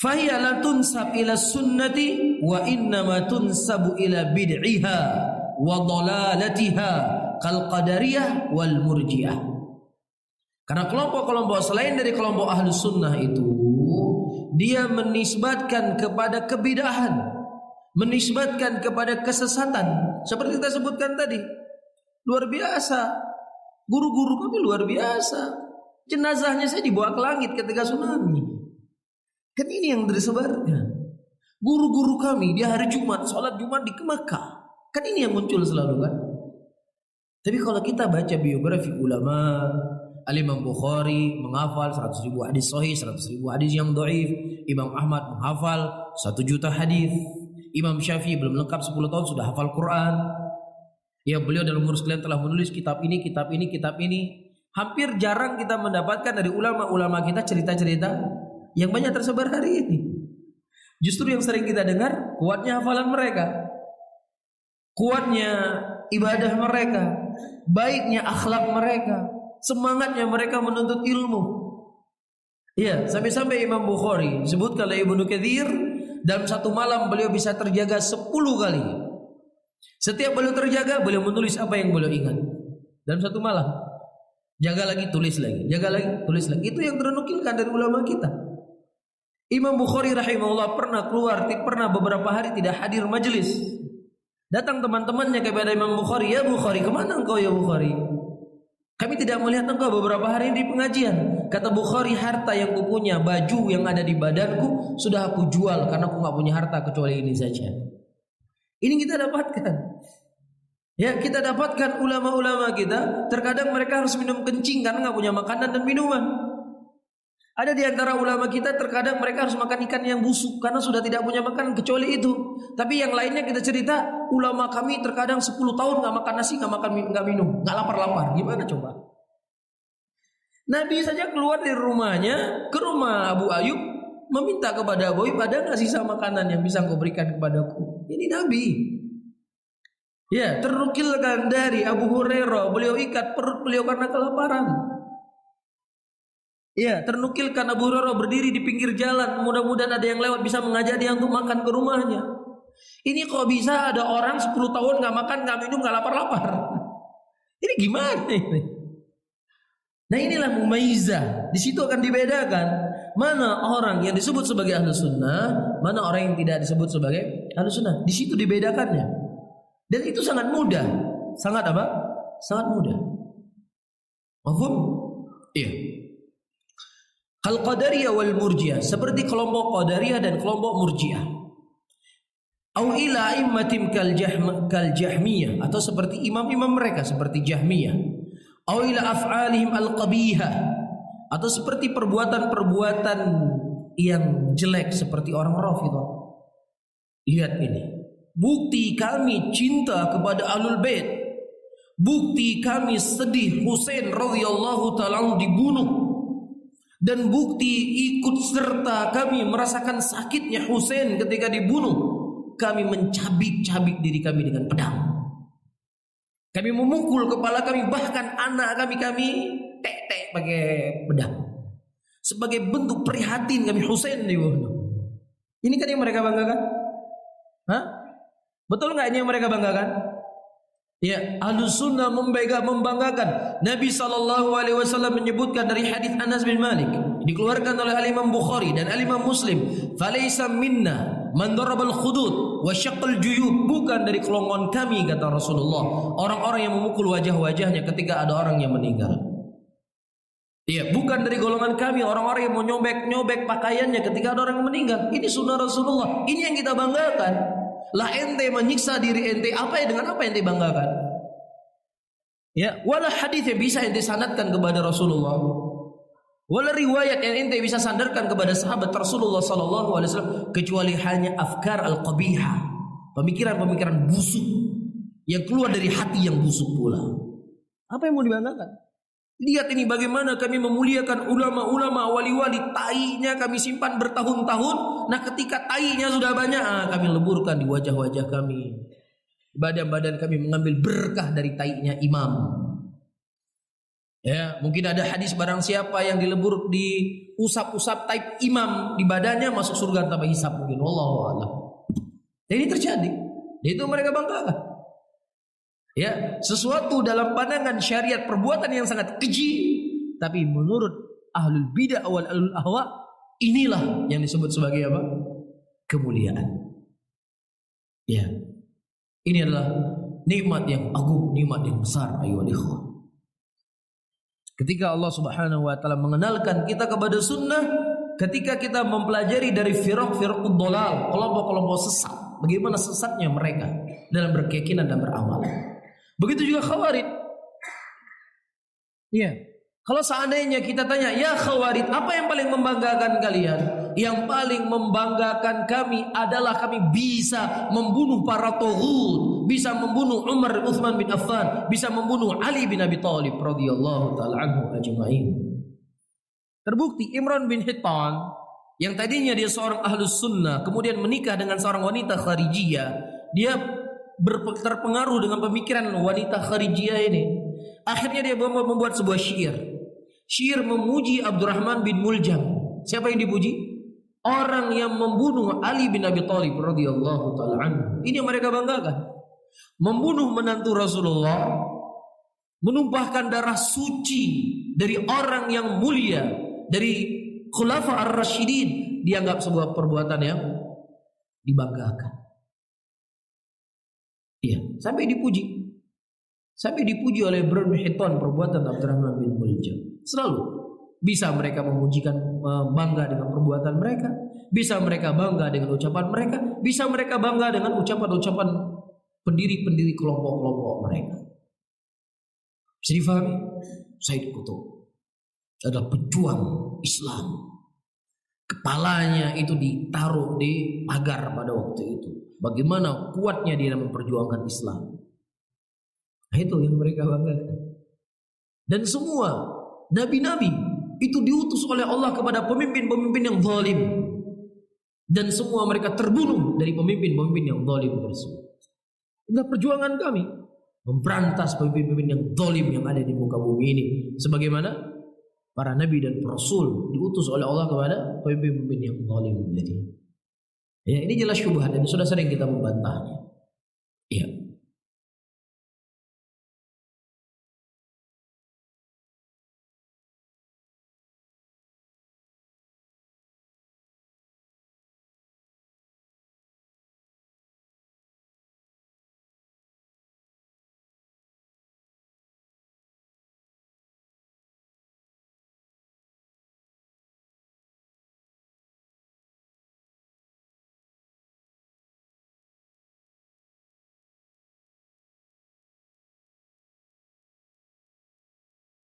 fahiya la tunsab ila sunnati wa innama tunsabu ila bid'iha wa dhalalatiha kal qadariyah wal murji'ah. Karena kelompok-kelompok selain dari kelompok ahlus sunnah itu, dia menisbatkan kepada kebidahan, menisbatkan kepada kesesatan. Seperti kita sebutkan tadi, luar biasa, guru-guru kami luar biasa, jenazahnya saya dibawa ke langit ketika tsunami. Kan ini yang disebarkan. Guru-guru kami di hari Jumat, sholat Jumat di Mekah. Kan ini yang muncul selalu kan. Tapi kalau kita baca biografi ulama, Al-Imam Bukhari menghafal 100.000 hadis sahih, 100.000 hadis yang dhaif. Imam Ahmad menghafal 1 juta hadis. Imam Syafi'i belum lengkap 10 tahun sudah hafal Quran. Ya, beliau dalam umur sekalian telah menulis kitab ini, kitab ini, kitab ini. Hampir jarang kita mendapatkan dari ulama-ulama kita cerita-cerita yang banyak tersebar hari ini. Justru yang sering kita dengar kuatnya hafalan mereka, kuatnya ibadah mereka, baiknya akhlak mereka, semangatnya mereka menuntut ilmu. Ya, sampai-sampai Imam Bukhari disebutkan oleh Ibnu Katsir, dalam satu malam beliau bisa terjaga 10 kali. Setiap beliau terjaga, beliau menulis apa yang beliau ingat dalam satu malam. Jaga lagi, tulis lagi, jaga lagi, tulis lagi. Itu yang ternukilkan dari ulama kita. Imam Bukhari rahimahullah pernah beberapa hari tidak hadir majelis. Datang teman-temannya kepada Imam Bukhari, "Ya Bukhari, kemana engkau ya Bukhari? Kami tidak melihat engkau beberapa hari di pengajian." Kata Bukhari, "Harta yang kupunya, baju yang ada di badanku sudah aku jual karena aku nggak punya harta kecuali ini saja." Ini kita dapatkan. Ya, kita dapatkan ulama-ulama kita, terkadang mereka harus minum kencing karena nggak punya makanan dan minuman. Ada di antara ulama kita terkadang mereka harus makan ikan yang busuk karena sudah tidak punya makanan kecuali itu. Tapi yang lainnya kita cerita, ulama kami terkadang 10 tahun nggak makan nasi, nggak minum, nggak lapar-lapar. Gimana coba? Nabi saja keluar dari rumahnya ke rumah Abu Ayyub, meminta kepada Abu Ayyub, "Ada nggak sisa makanan yang bisa kau berikan kepadaku?" Ini Nabi. Ya, ternukilkan dari Abu Hurairah, beliau ikat perut beliau karena kelaparan. Ya, ternukilkan Abu Hurairah berdiri di pinggir jalan, mudah-mudahan ada yang lewat bisa mengajak dia untuk makan ke rumahnya. Ini kok bisa ada orang 10 tahun nggak makan, nggak minum, nggak lapar-lapar? Ini gimana ini? Nah, inilah mumaizah. Di situ akan dibedakan mana orang yang disebut sebagai ahlus sunnah, mana orang yang tidak disebut sebagai ahlus sunnah. Di situ dibedakannya. Dan itu sangat mudah. Sangat apa? Sangat mudah. Mafhum? Iya. Kal qadariyah wal murji'ah, seperti kelompok qadariyah dan kelompok murji'ah. Au ila immatim kal jahmiyah, atau seperti imam-imam mereka seperti Jahmiyah. Au ila af'alihim al qabihah, atau seperti perbuatan-perbuatan yang jelek seperti orang Rafidhah. Lihat ini. Bukti kami cinta kepada Ahlul Bait. Bukti kami sedih Husain radhiyallahu ta'ala dibunuh. Dan bukti ikut serta kami merasakan sakitnya Husain ketika dibunuh. Kami mencabik-cabik diri kami dengan pedang. Kami memukul kepala kami, bahkan anak kami tek-tek pakai pedang. Sebagai bentuk prihatin kami Husain dibunuh. Ini kan yang mereka banggakan? Hah? Betul nggak ini yang mereka banggakan? Ya, Ahlus Sunnah membanggakan. Nabi SAW menyebutkan dari hadis Anas bin Malik, dikeluarkan oleh Al-Imam Bukhari dan Al-Imam Muslim, "Falaysa minna man darabal khudud wa syaqqal juyub." Bukan dari golongan kami, kata Rasulullah, orang-orang yang memukul wajah-wajahnya ketika ada orang yang meninggal. Iya, bukan dari golongan kami orang-orang yang mau nyobek pakaiannya ketika ada orang yang meninggal. Ini sunnah Rasulullah. Ini yang kita banggakan. Lah ente menyiksa diri ente, apa ya, dengan apa ente banggakan? Ya, wala hadis yang bisa ente sanadkan kepada Rasulullah, wala riwayat yang ente bisa sandarkan kepada sahabat Rasulullah sallallahu alaihi wasallam, kecuali hanya afkar al-qabihah, pemikiran-pemikiran busuk yang keluar dari hati yang busuk pula. Apa yang mau dibanggakan? Lihat ini bagaimana kami memuliakan ulama-ulama, wali-wali, tainya kami simpan bertahun-tahun. Nah, ketika tainya sudah banyak, kami leburkan di wajah-wajah kami. Badan-badan kami mengambil berkah dari tainya imam. Ya, mungkin ada hadis barang siapa yang dilebur di usap-usap taib imam di badannya masuk surga tanpa hisab mungkin. Wallahu a'lam. Ini terjadi. Itu mereka banggakan. Ya, sesuatu dalam pandangan syariat perbuatan yang sangat keji, tapi menurut ahlul bidah wal ahlul ahwa inilah yang disebut sebagai apa? Kemuliaan. Ya. Ini adalah nikmat yang agung, nikmat yang besar ayyuhal ikhwah. Ketika Allah Subhanahu wa taala mengenalkan kita kepada sunnah, ketika kita mempelajari dari firaq-firaqud dhalal, kelompok-kelompok sesat, bagaimana sesatnya mereka dalam berkeyakinan dan beramal. Begitu juga Khawarij. Iya. Kalau seandainya kita tanya, ya Khawarij, apa yang paling membanggakan kalian? Yang paling membanggakan kami adalah kami bisa membunuh para taghut, bisa membunuh Umar bin Utsman bin Affan, bisa membunuh Ali bin Abi Thalib radhiyallahu taala anhu ajma'in. Terbukti Imran bin Hittan yang tadinya dia seorang ahlus sunnah, kemudian menikah dengan seorang wanita kharijiyah, dia terpengaruh dengan pemikiran wanita kharijiyah ini. Akhirnya dia membuat sebuah syair. Syair memuji Abdurrahman bin Muljam. Siapa yang dipuji? Orang yang membunuh Ali bin Abi Thalib radhiyallahu taala anhu. Ini yang mereka banggakan. Membunuh menantu Rasulullah, menumpahkan darah suci dari orang yang mulia, dari Khulafa ar-Rasyidin, dianggap sebuah perbuatan yang dibanggakan. Iya, sampai dipuji. Sampai dipuji oleh Ibn Hittan perbuatan Abdurrahman bin Muljam. Selalu bisa mereka memujikan, bangga dengan perbuatan mereka, bisa mereka bangga dengan ucapan mereka, bisa mereka bangga dengan ucapan-ucapan pendiri-pendiri kelompok-kelompok mereka. Bisa difahami? Said Qutb adalah pejuang Islam. Kepalanya itu ditaruh di pagar pada waktu itu. Bagaimana kuatnya dia memperjuangkan Islam. Nah, itu yang mereka banggakan. Dan semua nabi-nabi itu diutus oleh Allah kepada pemimpin-pemimpin yang zalim. Dan semua mereka terbunuh dari pemimpin-pemimpin yang zalim tersebut. Inilah perjuangan kami memberantas pemimpin-pemimpin yang zalim yang ada di muka bumi ini. Sebagaimana para nabi dan rasul diutus oleh Allah kepada pemimpin-pemimpin yang zalim tadi. Ya, ini jelas syubhat dan sudah sering kita membantahnya.